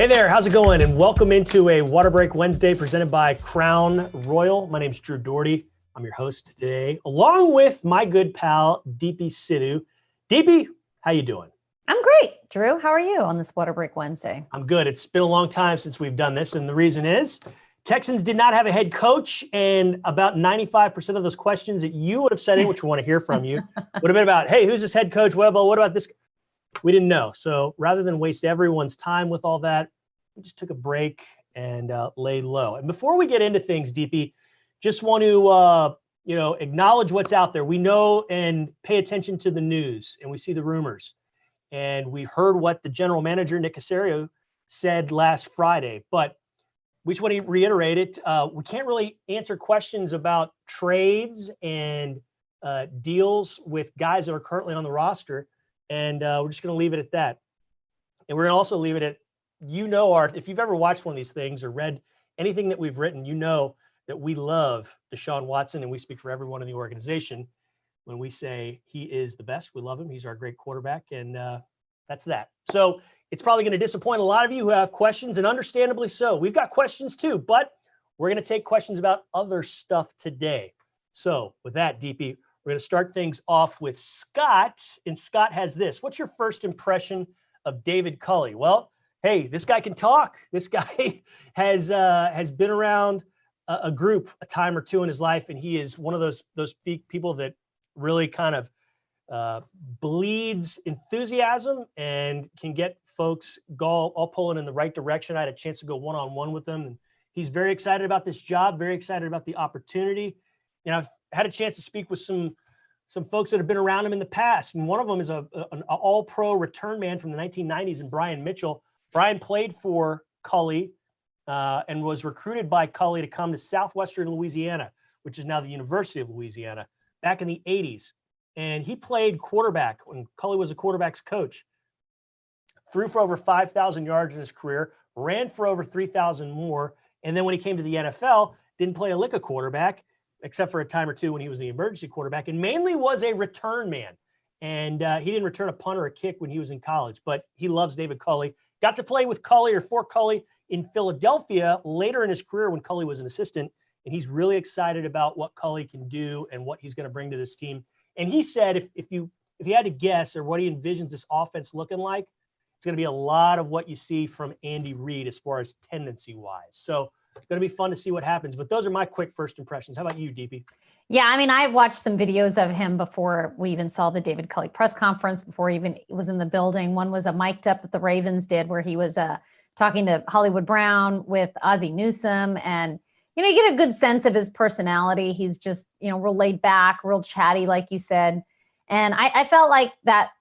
Hey there, how's it going? And welcome into a Water Break Wednesday presented by Crown Royal. My name's Drew Dougherty. I'm your host today, along with my good pal, Deepi Sidhu. Deepi, how you doing? I'm great. Drew, how are you on this Water Break Wednesday? I'm good. It's been a long time since we've done this, and the reason is Texans did not have a head coach, and about 95% of those questions that you would have said in, which we want to hear from you, would have been about, hey, who's this head coach? What about this? We didn't know. So rather than waste everyone's time with all that, we just took a break and laid low. And before we get into things, Deepi, just want to acknowledge what's out there. We know and pay attention to the news, and we see the rumors. And we heard what the general manager, Nick Caserio, said last Friday. But we just want to reiterate it. We can't really answer questions about trades and deals with guys that are currently on the roster. And we're just going to leave it at that. And we're going to also leave it at, if you've ever watched one of these things or read anything that we've written, you know that we love Deshaun Watson, and we speak for everyone in the organization when we say he is the best. We love him. He's our great quarterback, and that's that. So it's probably going to disappoint a lot of you who have questions, and understandably so. We've got questions too, but we're going to take questions about other stuff today. So with that, Deepi, we're going to start things off with Scott, and Scott has this. What's your first impression of David Culley? Well, hey, this guy can talk. This guy has been around a group a time or two in his life, and he is one of those people that really kind of bleeds enthusiasm and can get folks all pulling in the right direction. I had a chance to go one-on-one with him, and he's very excited about this job, very excited about the opportunity. I've had a chance to speak with some folks that have been around him in the past, and one of them is an all-pro return man from the 1990s, and Brian Mitchell. Brian played for Culley and was recruited by Culley to come to Southwestern Louisiana, which is now the University of Louisiana, back in the 80s. And he played quarterback when Culley was a quarterback's coach. Threw for over 5,000 yards in his career, ran for over 3,000 more. And then when he came to the NFL, didn't play a lick of quarterback, except for a time or two when he was the emergency quarterback, and mainly was a return man. And he didn't return a punt or a kick when he was in college, but he loves David Culley. Got to play with Culley or for Culley in Philadelphia later in his career when Culley was an assistant, and he's really excited about what Culley can do and what he's going to bring to this team. And he said if you had to guess or what he envisions this offense looking like, it's going to be a lot of what you see from Andy Reid as far as tendency-wise. So it's going to be fun to see what happens. But those are my quick first impressions. How about you, Deepi? Yeah, I mean, I watched some videos of him before we even saw the David Culley press conference, before he even was in the building. One was a mic'd up that the Ravens did where he was talking to Hollywood Brown with Ozzie Newsome. And, you get a good sense of his personality. He's just, real laid back, real chatty, like you said. And I felt like that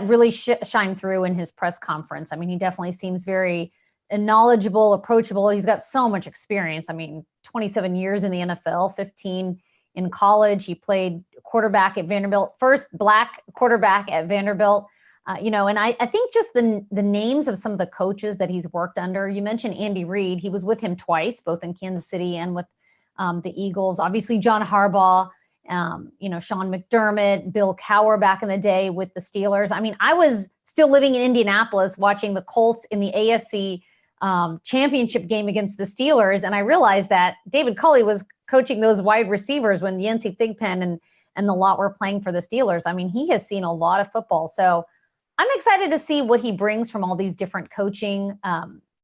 really shined through in his press conference. I mean, he definitely seems very knowledgeable, approachable. He's got so much experience. I mean, 27 years in the NFL, 15 in college. He played quarterback at Vanderbilt, first Black quarterback at Vanderbilt. And I think just the names of some of the coaches that he's worked under. You mentioned Andy Reid. He was with him twice, both in Kansas City and with the Eagles. Obviously, John Harbaugh, Sean McDermott, Bill Cowher back in the day with the Steelers. I mean, I was still living in Indianapolis watching the Colts in the AFC championship game against the Steelers. And I realized that David Culley was coaching those wide receivers when Yancey Thigpen and the lot were playing for the Steelers. I mean, he has seen a lot of football. So I'm excited to see what he brings from all these different coaching,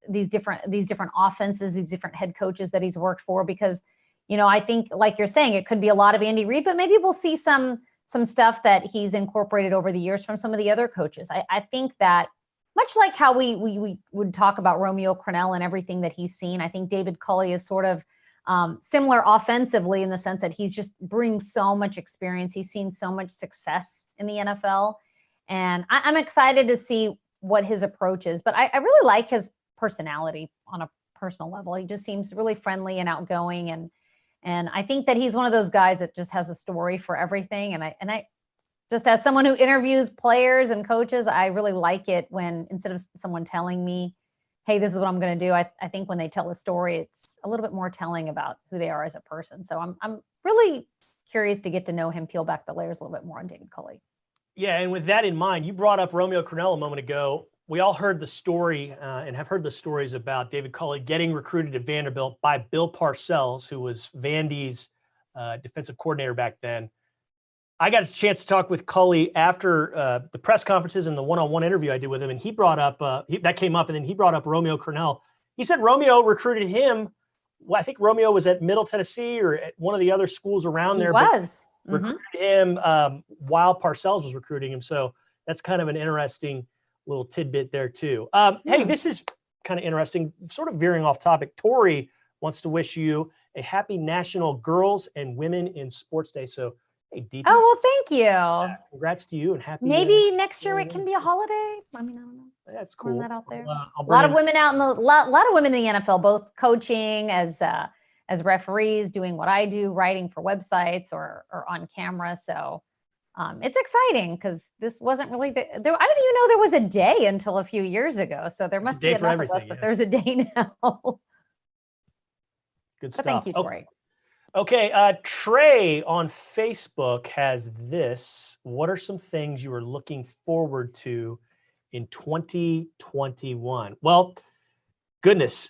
these different offenses, these different head coaches that he's worked for, because, I think, like you're saying, it could be a lot of Andy Reid, but maybe we'll see some stuff that he's incorporated over the years from some of the other coaches. I think that much like how we would talk about Romeo Cornell and everything that he's seen, I think David Culley is sort of similar offensively in the sense that he's just brings so much experience. He's seen so much success in the NFL. And I'm excited to see what his approach is. But I really like his personality on a personal level. He just seems really friendly and outgoing. And I think that he's one of those guys that just has a story for everything. And I just, as someone who interviews players and coaches, I really like it when, instead of someone telling me, hey, this is what I'm going to do, I think when they tell a story, it's a little bit more telling about who they are as a person. So I'm really curious to get to know him, peel back the layers a little bit more on David Culley. Yeah, and with that in mind, you brought up Romeo Cornell a moment ago. we all heard the story and have heard the stories about David Culley getting recruited to Vanderbilt by Bill Parcells, who was Vandy's defensive coordinator back then. I got a chance to talk with Culley after the press conferences and the one-on-one interview I did with him, and he brought up that came up, and then he brought up Romeo Cornell. He said Romeo recruited him. Well, I think Romeo was at Middle Tennessee or at one of the other schools around there. He was. Recruited him while Parcells was recruiting him. So that's kind of an interesting little tidbit there too. Hey, this is kind of interesting, sort of veering off topic. Tori wants to wish you a happy National Girls and Women in Sports Day. So, hey, Deepi. Oh, well, thank you. Congrats to you and happy. Maybe next year it can be a holiday. I mean, I don't know. That's cool. That out there. A lot of women out in the lot of women in the NFL, both coaching as referees, doing what I do, writing for websites or on camera. So it's exciting because this wasn't really I didn't even know there was a day until a few years ago. So there must be enough of us that there's a day now. Good stuff. But thank you, Trey. Okay, Trey on Facebook has this. What are some things you are looking forward to in 2021? Well, goodness,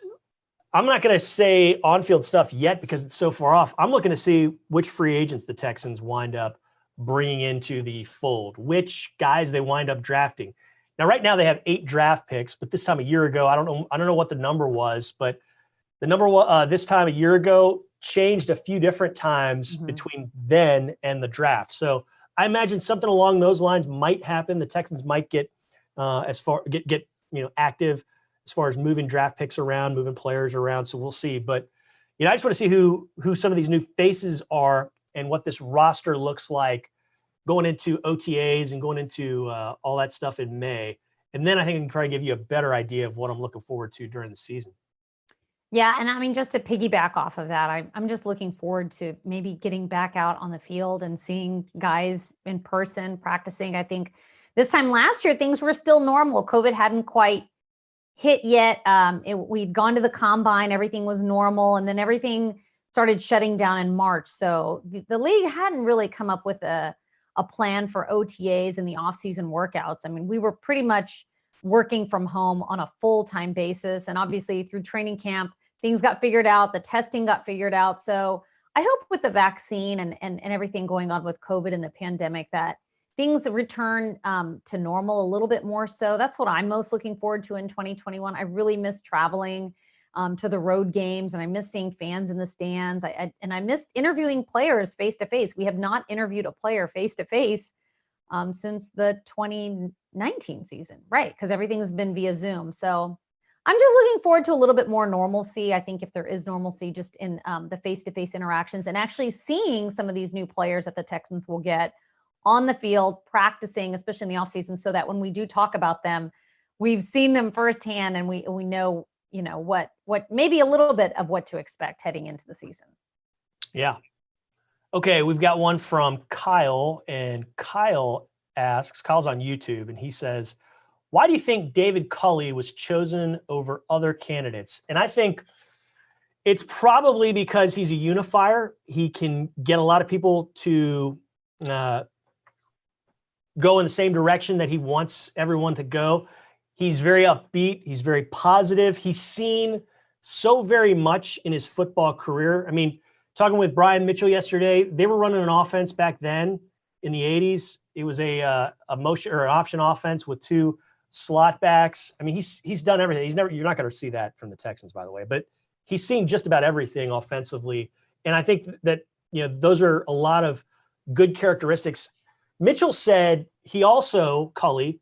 I'm not going to say on-field stuff yet because it's so far off. I'm looking to see which free agents the Texans wind up bringing into the fold, which guys they wind up drafting. Now, right now they have 8 draft picks, but this time a year ago, I don't know what the number was, but the number this time a year ago changed a few different times between then and the draft. So I imagine something along those lines might happen. The Texans might get active as far as moving draft picks around, moving players around. So we'll see. But I just want to see who some of these new faces are and what this roster looks like going into OTAs and going into all that stuff in May. And then I think I can probably give you a better idea of what I'm looking forward to during the season. Yeah, and I mean, just to piggyback off of that, I'm just looking forward to maybe getting back out on the field and seeing guys in person practicing. I think this time last year, things were still normal. COVID hadn't quite hit yet. We'd gone to the combine, everything was normal, and then everything started shutting down in March. So the league hadn't really come up with a plan for OTAs and the off-season workouts. I mean, we were pretty much working from home on a full-time basis. And obviously through training camp, things got figured out, the testing got figured out. So I hope with the vaccine and everything going on with COVID and the pandemic that things return to normal a little bit more. So that's what I'm most looking forward to in 2021. I really miss traveling to the road games, and I miss seeing fans in the stands. I missed interviewing players face-to-face. We have not interviewed a player face-to-face since the 2019 season, right? Because everything has been via Zoom. So I'm just looking forward to a little bit more normalcy. I think if there is normalcy just in the face-to-face interactions and actually seeing some of these new players that the Texans will get on the field, practicing, especially in the offseason, so that when we do talk about them, we've seen them firsthand and we know, what maybe a little bit of what to expect heading into the season. Yeah. Okay, we've got one from Kyle, and Kyle's on YouTube, and he says, why do you think David Culley was chosen over other candidates? And I think it's probably because he's a unifier. He can get a lot of people to go in the same direction that he wants everyone to go. He's very upbeat. He's very positive. He's seen so very much in his football career. I mean, talking with Brian Mitchell yesterday, they were running an offense back then in the 80s. It was a motion or an option offense with 2 slot backs. I mean, he's done everything. You're not going to see that from the Texans, by the way, but he's seen just about everything offensively. And I think that, those are a lot of good characteristics. Mitchell said he also, Culley,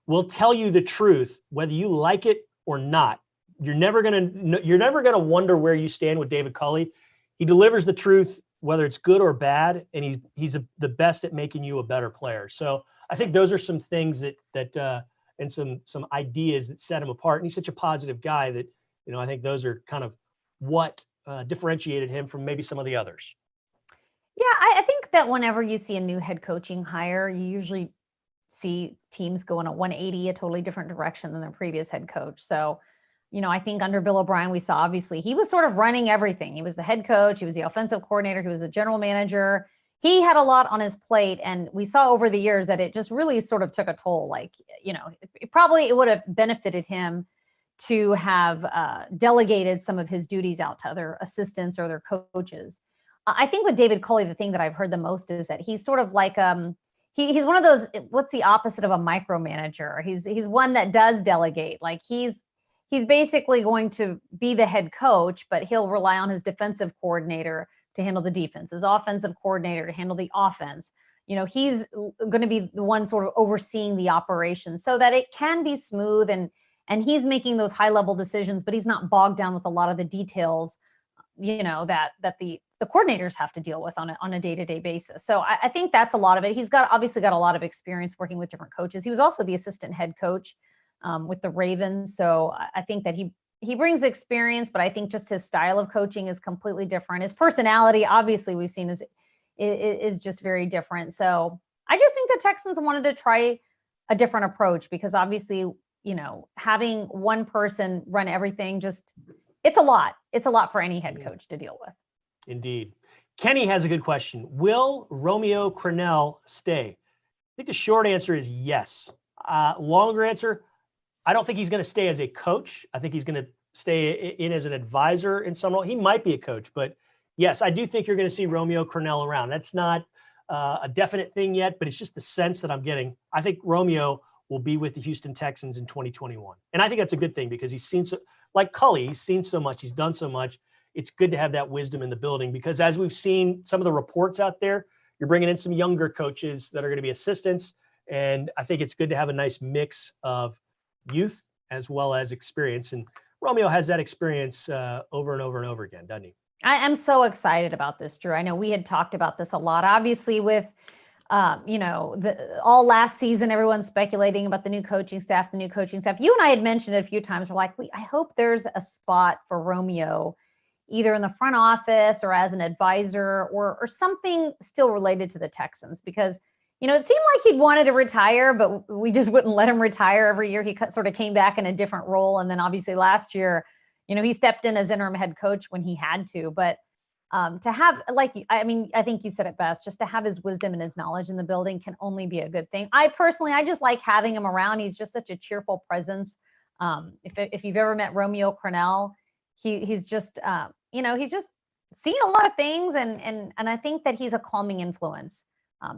will tell you the truth, whether you like it or not. You're never gonna wonder where you stand with David Culley. He delivers the truth, whether it's good or bad, and he's the best at making you a better player. So I think those are some things that and some ideas that set him apart. And he's such a positive guy that I think those are kind of what differentiated him from maybe some of the others. Yeah, I think that whenever you see a new head coaching hire, you usually see teams go in a 180, a totally different direction than their previous head coach. So, I think under Bill O'Brien, we saw obviously he was sort of running everything. He was the head coach, he was the offensive coordinator, he was the general manager. he had a lot on his plate, and we saw over the years that it just really sort of took a toll. Like, it would have benefited him to have delegated some of his duties out to other assistants or other coaches. I think with David Culley, the thing that I've heard the most is that he's sort of like he's one of those, what's the opposite of a micromanager? He's one that does delegate. Like he's basically going to be the head coach, but he'll rely on his defensive coordinator to handle the defense, his offensive coordinator to handle the offense. He's going to be the one sort of overseeing the operation so that it can be smooth, and he's making those high level decisions, but he's not bogged down with a lot of the details, that the coordinators have to deal with on a day-to-day basis. So I think that's a lot of it. He's obviously got a lot of experience working with different coaches. He was also the assistant head coach with the Ravens. So I think that he brings experience, but I think just his style of coaching is completely different. His personality, obviously, we've seen is just very different. So I just think the Texans wanted to try a different approach because obviously, having one person run everything, it's a lot. It's a lot for any head coach to deal with. Indeed. Kenny has a good question. Will Romeo Cornell stay? I think the short answer is yes. Longer answer, I don't think he's going to stay as a coach. I think he's going to stay in as an advisor in some role. He might be a coach, but yes, I do think you're going to see Romeo Cornell around. That's not a definite thing yet, but it's just the sense that I'm getting. I think Romeo will be with the Houston Texans in 2021. And I think that's a good thing because he's seen, like Culley, he's seen so much, he's done so much. It's good to have that wisdom in the building because as we've seen some of the reports out there, you're bringing in some younger coaches that are going to be assistants. And I think it's good to have a nice mix of youth as well as experience. And Romeo has that experience over and over and over again, doesn't he? I am so excited about this, Drew. I know we had talked about this a lot, obviously with, all last season, everyone's speculating about the new coaching staff. You and I had mentioned it a few times. We're like, I hope there's a spot for Romeo, either in the front office or as an advisor or something still related to the Texans, because it seemed like he wanted to retire, but we just wouldn't let him retire every year. He sort of came back in a different role. And then obviously last year, he stepped in as interim head coach when he had to. But to have, I think you said it best, just to have his wisdom and his knowledge in the building can only be a good thing. I just like having him around. He's just such a cheerful presence. If you've ever met Romeo Cornell, he's just, he's just seen a lot of things. And I think that he's a calming influence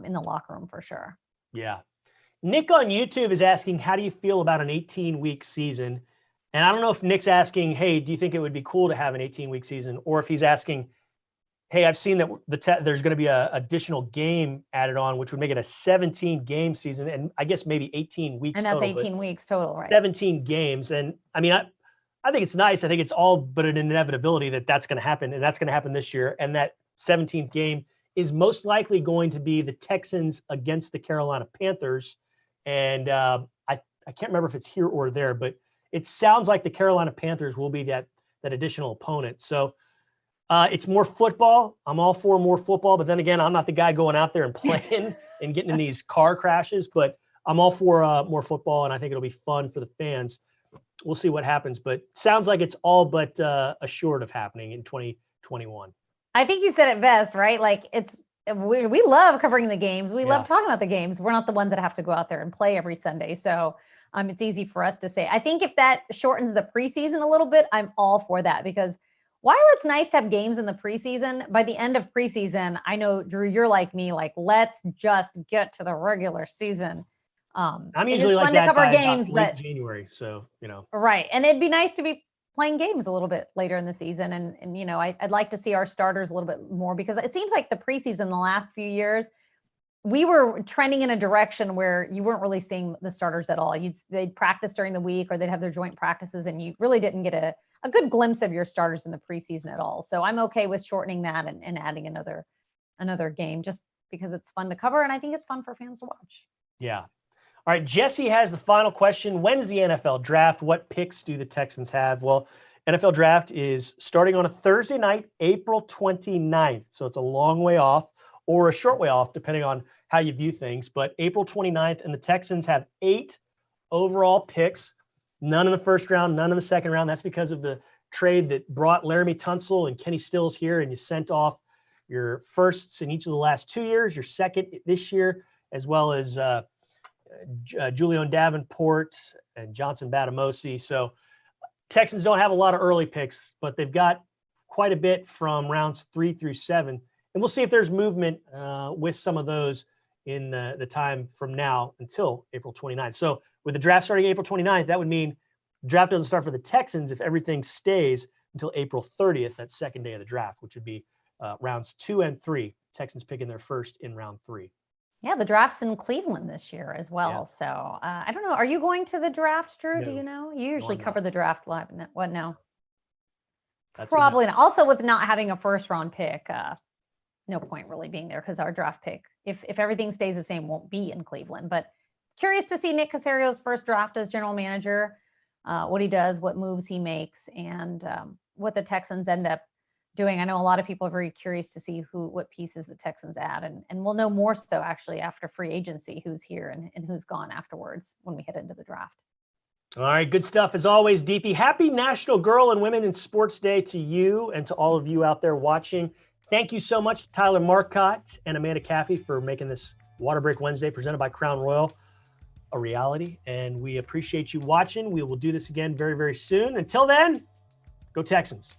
in the locker room for sure. Yeah. Nick on YouTube is asking, how do you feel about an 18-week season? And I don't know if Nick's asking, hey, do you think it would be cool to have an 18-week season? Or if he's asking, hey, I've seen that there's going to be an additional game added on, which would make it a 17-game season. And I guess maybe 18 weeks total. And that's total, 18 weeks total, right? 17 games. And I think it's nice. I think it's all but an inevitability that that's going to happen. And that's going to happen this year. And that 17th game is most likely going to be the Texans against the Carolina Panthers. And I can't remember if it's here or there, but it sounds like the Carolina Panthers will be that additional opponent. So it's more football. I'm all for more football, but then again, I'm not the guy going out there and playing and getting in these car crashes, but I'm all for more football, and I think it'll be fun for the fans. We'll see what happens, but sounds like it's all but assured of happening in 2021. I think you said it best, right? Like we love covering the games. We love talking about the games. We're not the ones that have to go out there and play every Sunday. So it's easy for us to say. I think if that shortens the preseason a little bit, I'm all for that, because while it's nice to have games in the preseason, by the end of preseason, I know, Drew, you're like me, like, let's just get to the regular season. I'm usually like that by games, late January. So, Right. And it'd be nice to be playing games a little bit later in the season. And I'd like to see our starters a little bit more, because it seems like the preseason the last few years, we were trending in a direction where you weren't really seeing the starters at all. They'd practice during the week, or they'd have their joint practices, and you really didn't get a good glimpse of your starters in the preseason at all. So I'm okay with shortening that and adding another game, just because it's fun to cover. And I think it's fun for fans to watch. Yeah. All right. Jesse has the final question. When's the NFL draft? What picks do the Texans have? Well, NFL draft is starting on a Thursday night, April 29th. So it's a long way off, or a short way off, depending on how you view things. But April 29th, and the Texans have 8 overall picks. None in the first round, none in the second round. That's because of the trade that brought Laramie Tunsil and Kenny Stills here, and you sent off your firsts in each of the last 2 years, your second this year, as well as Julian Davenport and Johnson Batamosi. So Texans don't have a lot of early picks, but they've got quite a bit from rounds 3 through 7. And we'll see if there's movement with some of those in the time from now until April 29th. So with the draft starting April 29th, that would mean the draft doesn't start for the Texans if everything stays until April 30th, that second day of the draft, which would be rounds 2 and 3. Texans picking their first in round 3. Yeah, the draft's in Cleveland this year as well. Yeah. So I don't know. Are you going to the draft, Drew? No. Do you know? You usually I'm cover the draft live. What now? That's Probably not. Also, with not having a first round pick, no point really being there because our draft pick, if everything stays the same, won't be in Cleveland. But curious to see Nick Caserio's first draft as general manager, what he does, what moves he makes, and what the Texans end up doing. I know a lot of people are very curious to see what pieces the Texans add, and we'll know more so actually after free agency, who's here and who's gone afterwards when we head into the draft. All right, good stuff as always, Deepi. Happy National Girl and Women in Sports Day to you and to all of you out there watching. Thank you so much to Tyler Marcotte and Amanda Caffey for making this Water Break Wednesday presented by Crown Royal a reality, and we appreciate you watching. We will do this again very, very soon. Until then, go Texans.